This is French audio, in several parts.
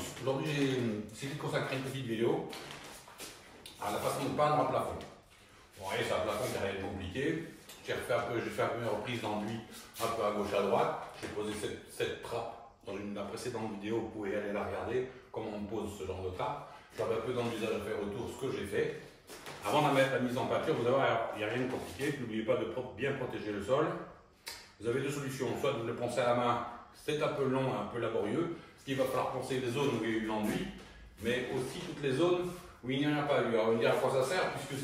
tous. Aujourd'hui, j'ai décidé de consacrer une petite vidéo à la façon de peindre un plafond. Bon, voyez, c'est un plafond qui n'a rien de compliqué. J'ai fait une reprise d'enduit un peu à gauche à droite. J'ai posé cette trappe dans la précédente vidéo, vous pouvez aller la regarder, comment on pose ce genre de trappe. J'avais un peu d'envisage à faire autour ce que j'ai fait. Avant de mettre la mise en peinture, vous allez voir, il n'y a rien de compliqué. N'oubliez pas de bien protéger le sol. Vous avez deux solutions, soit vous le poncez à la main, c'est un peu long, un peu laborieux, ce qu'il va falloir poncer les zones où il y a eu l'enduit, mais aussi toutes les zones où il n'y en a pas eu. Alors on me dit à quoi ça sert, puisque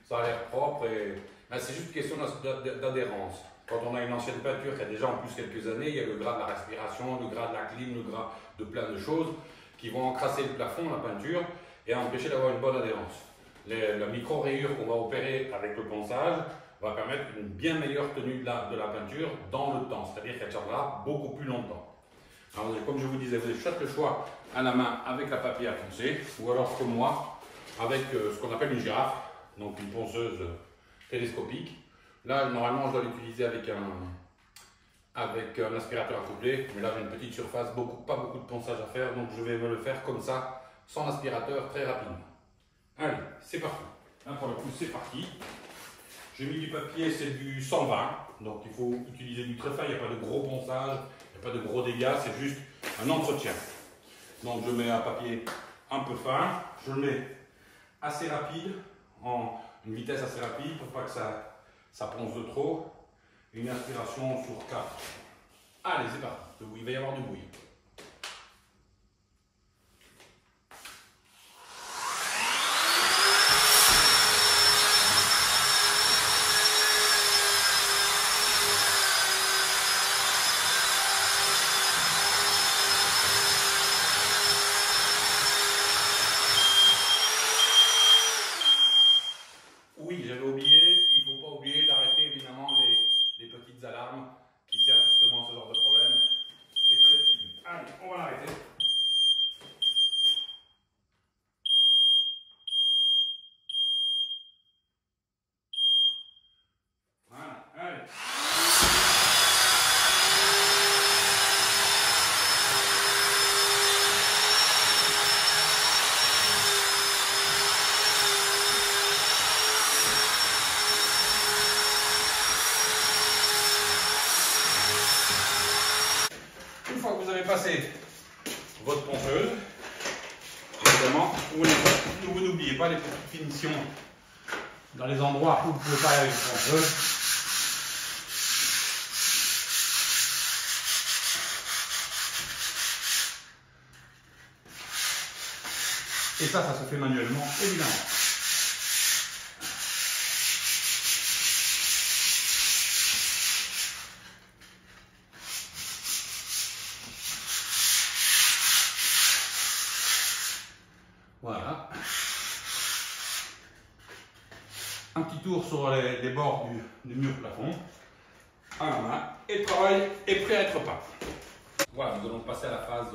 ça a l'air propre, et ben, c'est juste une question d'adhérence. Quand on a une ancienne peinture qui a déjà en plus quelques années, il y a le gras de la respiration, le gras de la clim, le gras de plein de choses qui vont encrasser le plafond, la peinture, et empêcher d'avoir une bonne adhérence. La micro-rayure qu'on va opérer avec le ponçage va permettre une bien meilleure tenue de la peinture dans le temps, c'est-à-dire qu'elle tiendra beaucoup plus longtemps. Alors, comme je vous disais, vous avez soit le choix à la main avec la papier à poncer, ou alors comme moi, avec ce qu'on appelle une girafe, donc une ponceuse télescopique. Là, normalement, je dois l'utiliser avec un aspirateur accouplé, mais là, j'ai une petite surface, pas beaucoup de ponçage à faire, donc je vais me le faire comme ça, sans aspirateur, très rapidement. Allez, c'est parti. Là, pour le coup, c'est parti. J'ai mis du papier, c'est du 120, donc il faut utiliser du très fin, il n'y a pas de gros ponçage, il n'y a pas de gros dégâts, c'est juste un entretien. Donc je mets un papier un peu fin, je le mets assez rapide, en une vitesse assez rapide pour pas que ça ponce de trop. Une inspiration sur 4. Allez, c'est parti, il va y avoir du bruit. Oui, j'avais oublié, il ne faut pas oublier d'arrêter évidemment les petites alarmes qui servent justement à ce genre de problème. Dès que c'est fini. Allez, on va l'arrêter. Voilà, allez. Une fois que vous avez passé votre ponceuse, évidemment, vous n'oubliez pas les petites finitions dans les endroits où vous pouvez pas aller avec une ponceuse. Et ça se fait manuellement, évidemment. Voilà. Un petit tour sur les bords du mur plafond. À la main. Et le travail est prêt à être peint. Voilà, nous allons passer à la phase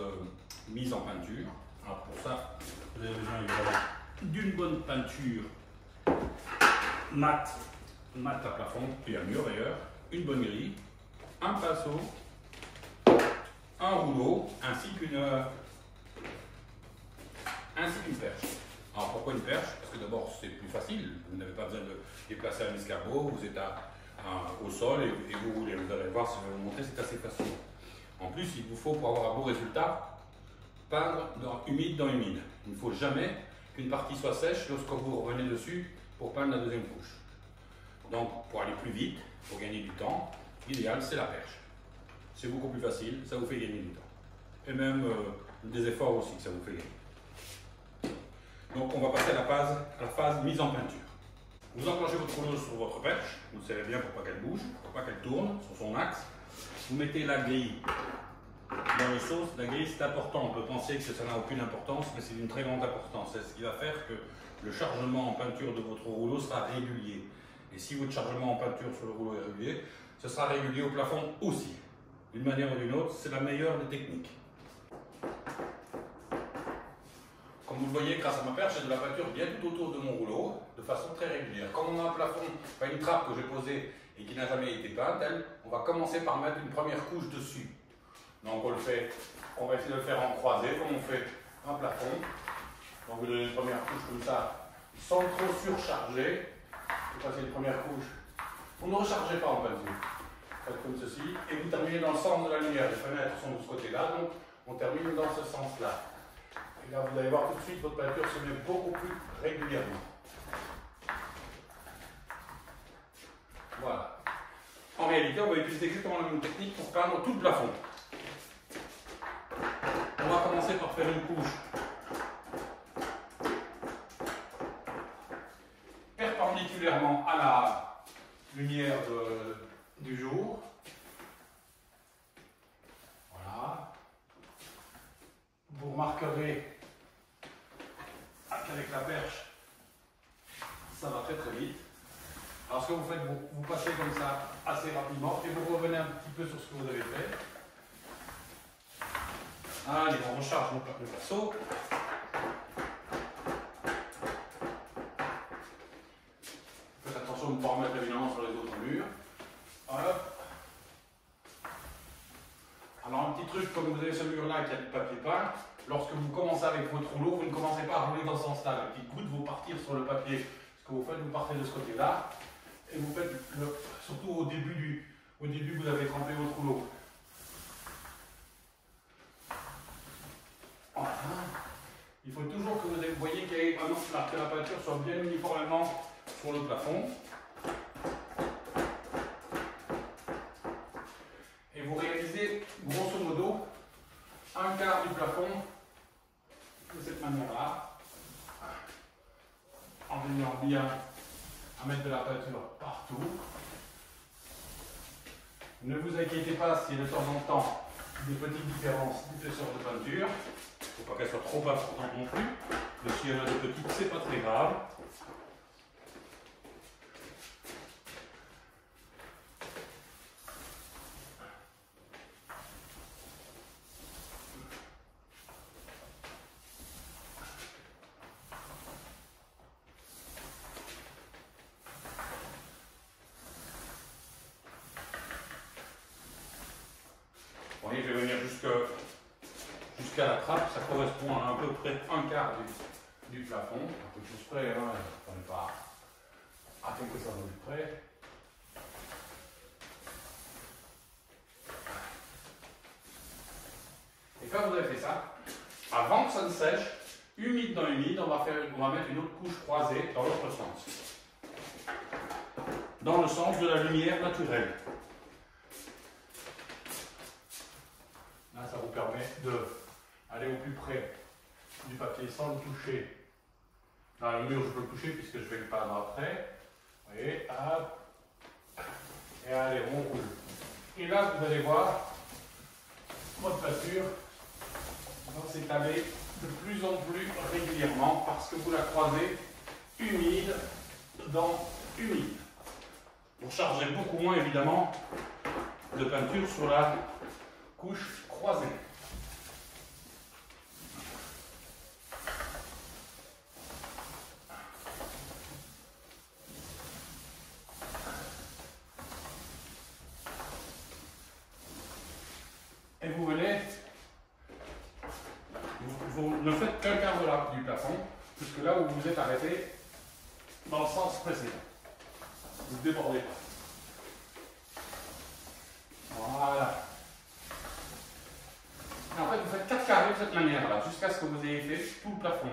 mise en peinture. Alors pour ça, vous avez besoin évidemment d'une bonne peinture mate à plafond, puis à mur d'ailleurs, une bonne grille, un pinceau, un rouleau, ainsi qu'une perche. Alors pourquoi une perche? Parce que d'abord c'est plus facile, vous n'avez pas besoin de déplacer un escabeau, vous êtes au sol et vous allez voir si je vais vous montrer, c'est assez facile. En plus, il vous faut, pour avoir un beau résultat, peindre humide dans humide. Il ne faut jamais qu'une partie soit sèche lorsque vous revenez dessus pour peindre la deuxième couche. Donc pour aller plus vite, pour gagner du temps, l'idéal c'est la perche. C'est beaucoup plus facile, ça vous fait gagner du temps. Et même des efforts aussi que ça vous fait gagner. Donc on va passer à la phase mise en peinture. Vous enclenchez votre rouleau sur votre perche, vous le serrez bien pour pas qu'elle bouge, pour pas qu'elle tourne sur son axe. Vous mettez la grille dans le sauce. La grille c'est important, on peut penser que ça n'a aucune importance, mais c'est d'une très grande importance. C'est ce qui va faire que le chargement en peinture de votre rouleau sera régulier. Et si votre chargement en peinture sur le rouleau est régulier, ce sera régulier au plafond aussi. D'une manière ou d'une autre, c'est la meilleure des techniques. Comme vous le voyez, grâce à ma perche, j'ai de la peinture bien tout autour de mon rouleau, de façon très régulière. Comme on a un plafond, une trappe que j'ai posée et qui n'a jamais été peinte, on va commencer par mettre une première couche dessus. Donc on va essayer de le faire en croisé, comme on fait un plafond. Donc vous donnez une première couche comme ça, sans trop surcharger. Vous passez une première couche. Vous ne rechargez pas en peinture. Faites comme ceci. Et vous terminez dans le sens de la lumière. Les fenêtres sont de ce côté-là, donc on termine dans ce sens-là. Et là, vous allez voir tout de suite, votre peinture se met beaucoup plus régulièrement. Voilà. En réalité, on va utiliser exactement la même technique pour peindre tout le plafond. On va commencer par faire une couche perpendiculairement à la lumière du jour. Voilà. Vous remarquerez qu'avec la perche, ça va très très vite. Alors ce que vous faites, vous passez comme ça assez rapidement et vous revenez un petit peu sur ce que vous avez fait. Allez, on recharge le pinceau. Faites attention de ne pas remettre évidemment sur les autres murs. Hop. Alors un petit truc, comme vous avez ce mur-là qui a du papier peint, lorsque vous commencez avec votre rouleau, vous ne commencez pas à rouler dans ce sens-là. La petite goutte va partir sur le papier. Ce que vous faites, vous partez de ce côté-là. Et vous faites, surtout au début, vous avez trempé votre rouleau. Voilà. Il faut toujours que vous voyez qu'il y ait vraiment que la peinture soit bien uniformément sur le plafond. Et vous réalisez grosso modo un quart du plafond de cette manière-là, en veillant bien à mettre de la peinture partout. Ne vous inquiétez pas s'il y a de temps en temps des petites différences d'épaisseur de peinture. Il ne faut pas qu'elles soient trop importantes non plus. Mais s'il y en a de petites, c'est pas très grave. Vous voyez, je vais venir jusqu'à la trappe, ça correspond à peu près un quart du plafond. Un peu plus près, hein, on n'est pas à quelques centimètres près. Et quand vous avez fait ça, avant que ça ne sèche, humide dans humide, on va mettre une autre couche croisée dans l'autre sens. Dans le sens de la lumière naturelle. Là, ça vous permet d'aller au plus près du papier sans le toucher. Dans le mur, je peux le toucher puisque je vais le peindre après. Vous voyez, hop. Et allez, on roule. Et là, vous allez voir, votre peinture va s'étaler de plus en plus régulièrement parce que vous la croisez humide dans humide. Vous chargez beaucoup moins, évidemment, de peinture sur la couche croisée. Et vous venez, vous ne faites qu'un quart du plafond, puisque là où vous êtes arrêté, dans le sens précédent. Vous ne débordez pas. Voilà. Et en fait, vous faites 4 carrés de cette manière-là, jusqu'à ce que vous ayez fait tout le plafond.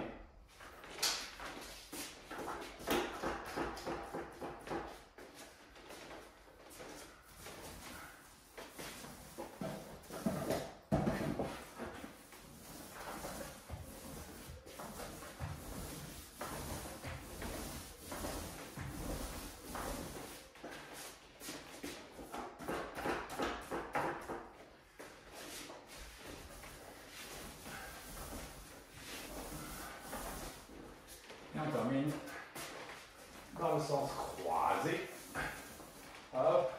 Et on termine dans le sens croisé. Hop.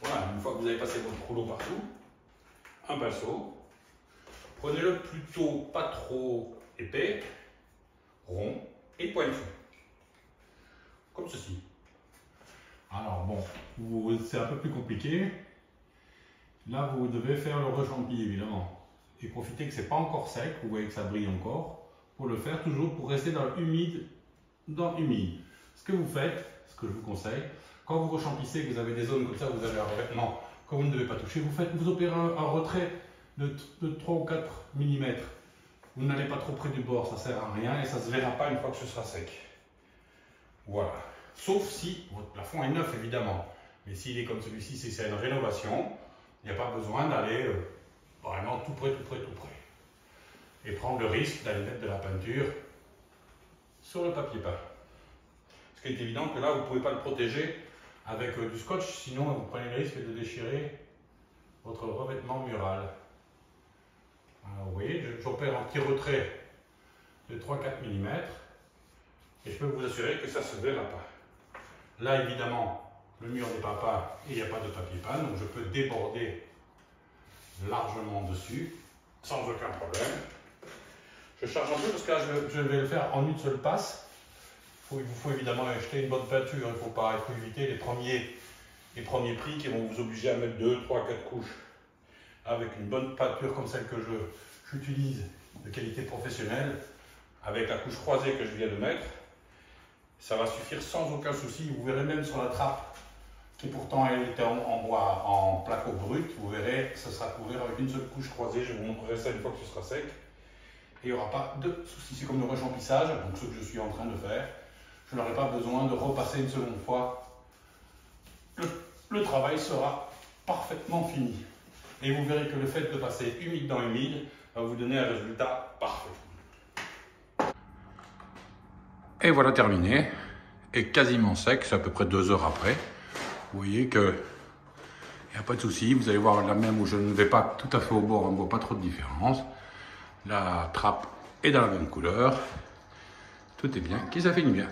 Voilà, une fois que vous avez passé votre rouleau partout, un pinceau, Prenez-le plutôt pas trop épais, rond et pointu. Comme ceci. Alors bon, c'est un peu plus compliqué. Là, vous devez faire le rechampi évidemment. Et profitez que c'est pas encore sec, vous voyez que ça brille encore. Pour le faire toujours pour rester dans humide. Ce que vous faites, ce que je vous conseille, quand vous rechampissez, que vous avez des zones comme ça, vous avez un revêtement que vous ne devez pas toucher, vous opérez un retrait de 3 ou 4 mm. Vous n'allez pas trop près du bord, ça sert à rien et ça ne se verra pas une fois que ce sera sec. Voilà. Sauf si votre plafond est neuf évidemment. Mais s'il est comme celui-ci, si c'est une rénovation, il n'y a pas besoin d'aller vraiment tout près. Et prendre le risque d'aller mettre de la peinture sur le papier peint. Ce qui est évident que là, vous ne pouvez pas le protéger avec du scotch, sinon vous prenez le risque de déchirer votre revêtement mural. Alors, vous voyez, j'opère un petit retrait de 3-4 mm et je peux vous assurer que ça ne se verra pas. Là, évidemment, le mur n'est pas peint et il n'y a pas de papier peint, donc je peux déborder largement dessus sans aucun problème. Je charge un peu parce que là, je vais le faire en une seule passe. Il vous faut évidemment acheter une bonne peinture, il faut éviter les premiers prix qui vont vous obliger à mettre 2, 3, 4 couches. Avec une bonne peinture comme celle que j'utilise de qualité professionnelle, avec la couche croisée que je viens de mettre, ça va suffire sans aucun souci. Vous verrez même sur la trappe, qui pourtant elle était en bois, en placo brut, vous verrez que ça sera couvert avec une seule couche croisée. Je vous montrerai ça une fois que ce sera sec. Et il n'y aura pas de souci. C'est comme le rechamplissage, donc ce que je suis en train de faire. Je n'aurai pas besoin de repasser une seconde fois. Le travail sera parfaitement fini. Et vous verrez que le fait de passer humide dans humide va vous donner un résultat parfait. Et voilà terminé. Et quasiment sec, c'est à peu près 2 heures après. Vous voyez que il n'y a pas de souci. Vous allez voir là même où je ne vais pas tout à fait au bord, on ne voit pas trop de différence. La trappe est dans la même couleur. Tout est bien, qui ça finit bien.